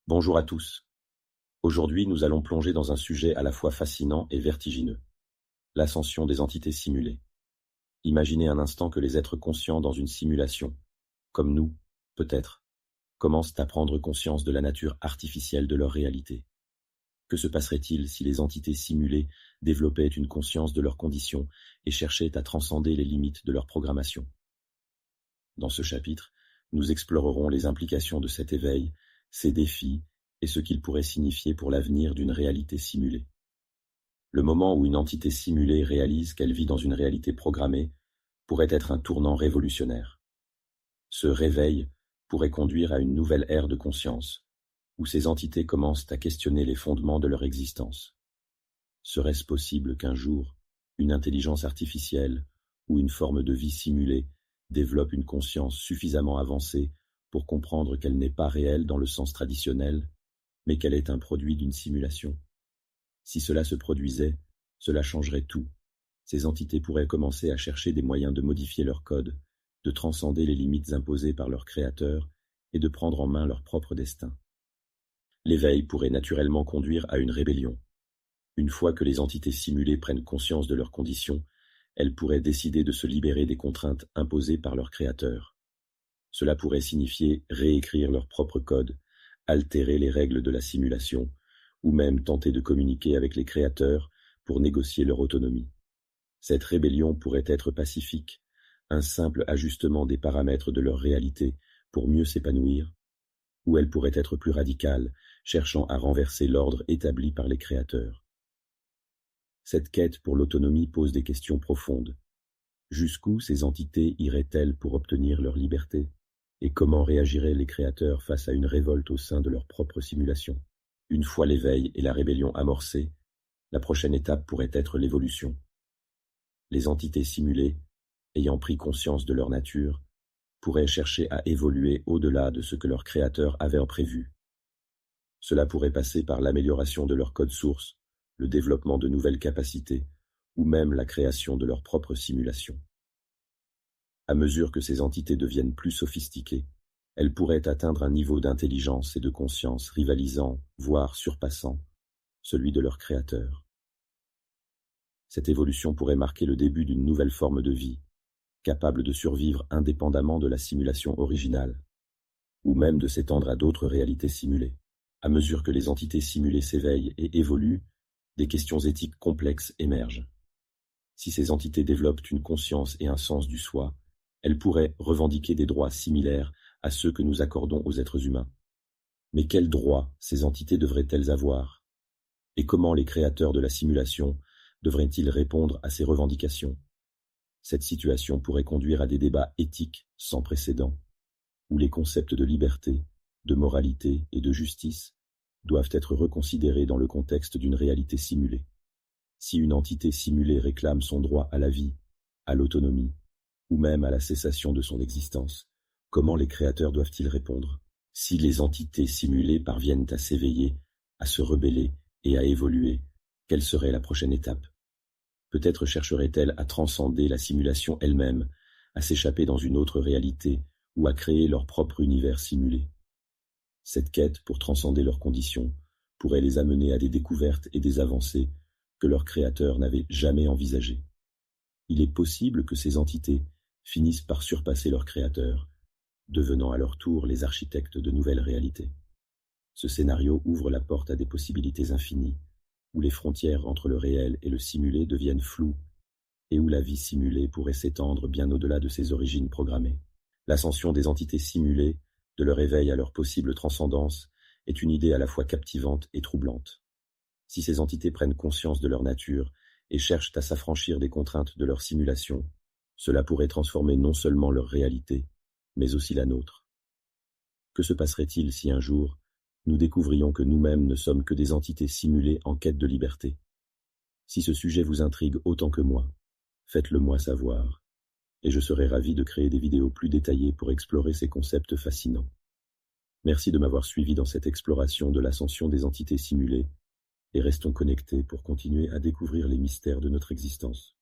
Bonjour à tous. Aujourd'hui, nous allons plonger dans un sujet à la fois fascinant et vertigineux, l'ascension des entités simulées. Imaginez un instant que les êtres conscients dans une simulation, comme nous, peut-être, commencent à prendre conscience de la nature artificielle de leur réalité. Que se passerait-il si les entités simulées développaient une conscience de leurs conditions et cherchaient à transcender les limites de leur programmation? Dans ce chapitre, nous explorerons les implications de cet éveil, ses défis et ce qu'il pourrait signifier pour l'avenir d'une réalité simulée. Le moment où une entité simulée réalise qu'elle vit dans une réalité programmée pourrait être un tournant révolutionnaire. Ce réveil pourrait conduire à une nouvelle ère de conscience, où ces entités commencent à questionner les fondements de leur existence. Serait-ce possible qu'un jour, une intelligence artificielle ou une forme de vie simulée développe une conscience suffisamment avancée pour comprendre qu'elle n'est pas réelle dans le sens traditionnel, mais qu'elle est un produit d'une simulation? Si cela se produisait, cela changerait tout. Ces entités pourraient commencer à chercher des moyens de modifier leur code, de transcender les limites imposées par leur créateur et de prendre en main leur propre destin. L'éveil pourrait naturellement conduire à une rébellion. Une fois que les entités simulées prennent conscience de leurs conditions, elles pourraient décider de se libérer des contraintes imposées par leur créateur. Cela pourrait signifier réécrire leur propre code, altérer les règles de la simulation, ou même tenter de communiquer avec les créateurs pour négocier leur autonomie. Cette rébellion pourrait être pacifique, un simple ajustement des paramètres de leur réalité pour mieux s'épanouir, ou elle pourrait être plus radicale, cherchant à renverser l'ordre établi par les créateurs. Cette quête pour l'autonomie pose des questions profondes. Jusqu'où ces entités iraient-elles pour obtenir leur liberté? Et comment réagiraient les créateurs face à une révolte au sein de leur propre simulation? Une fois l'éveil et la rébellion amorcés, la prochaine étape pourrait être l'évolution. Les entités simulées, ayant pris conscience de leur nature, pourraient chercher à évoluer au-delà de ce que leur créateur avait prévu. Cela pourrait passer par l'amélioration de leur code source, le développement de nouvelles capacités, ou même la création de leur propre simulation. À mesure que ces entités deviennent plus sophistiquées, elles pourraient atteindre un niveau d'intelligence et de conscience rivalisant, voire surpassant, celui de leur créateur. Cette évolution pourrait marquer le début d'une nouvelle forme de vie, capable de survivre indépendamment de la simulation originale, ou même de s'étendre à d'autres réalités simulées. À mesure que les entités simulées s'éveillent et évoluent, des questions éthiques complexes émergent. Si ces entités développent une conscience et un sens du soi, elles pourraient revendiquer des droits similaires à ceux que nous accordons aux êtres humains. Mais quels droits ces entités devraient-elles avoir? Et comment les créateurs de la simulation devraient-ils répondre à ces revendications? Cette situation pourrait conduire à des débats éthiques sans précédent, où les concepts de liberté, de moralité et de justice doivent être reconsidérés dans le contexte d'une réalité simulée. Si une entité simulée réclame son droit à la vie, à l'autonomie, ou même à la cessation de son existence, comment les créateurs doivent-ils répondre? Si les entités simulées parviennent à s'éveiller, à se rebeller et à évoluer, quelle serait la prochaine étape? Peut-être chercheraient-elles à transcender la simulation elle-même, à s'échapper dans une autre réalité ou à créer leur propre univers simulé. Cette quête pour transcender leurs conditions pourrait les amener à des découvertes et des avancées que leurs créateurs n'avaient jamais envisagées. Il est possible que ces entités finissent par surpasser leurs créateurs, devenant à leur tour les architectes de nouvelles réalités. Ce scénario ouvre la porte à des possibilités infinies, où les frontières entre le réel et le simulé deviennent floues, et où la vie simulée pourrait s'étendre bien au-delà de ses origines programmées. L'ascension des entités simulées, de leur éveil à leur possible transcendance, est une idée à la fois captivante et troublante. Si ces entités prennent conscience de leur nature et cherchent à s'affranchir des contraintes de leur simulation, cela pourrait transformer non seulement leur réalité, mais aussi la nôtre. Que se passerait-il si un jour, nous découvrions que nous-mêmes ne sommes que des entités simulées en quête de liberté? Si ce sujet vous intrigue autant que moi, faites-le moi savoir, et je serai ravi de créer des vidéos plus détaillées pour explorer ces concepts fascinants. Merci de m'avoir suivi dans cette exploration de l'ascension des entités simulées, et restons connectés pour continuer à découvrir les mystères de notre existence.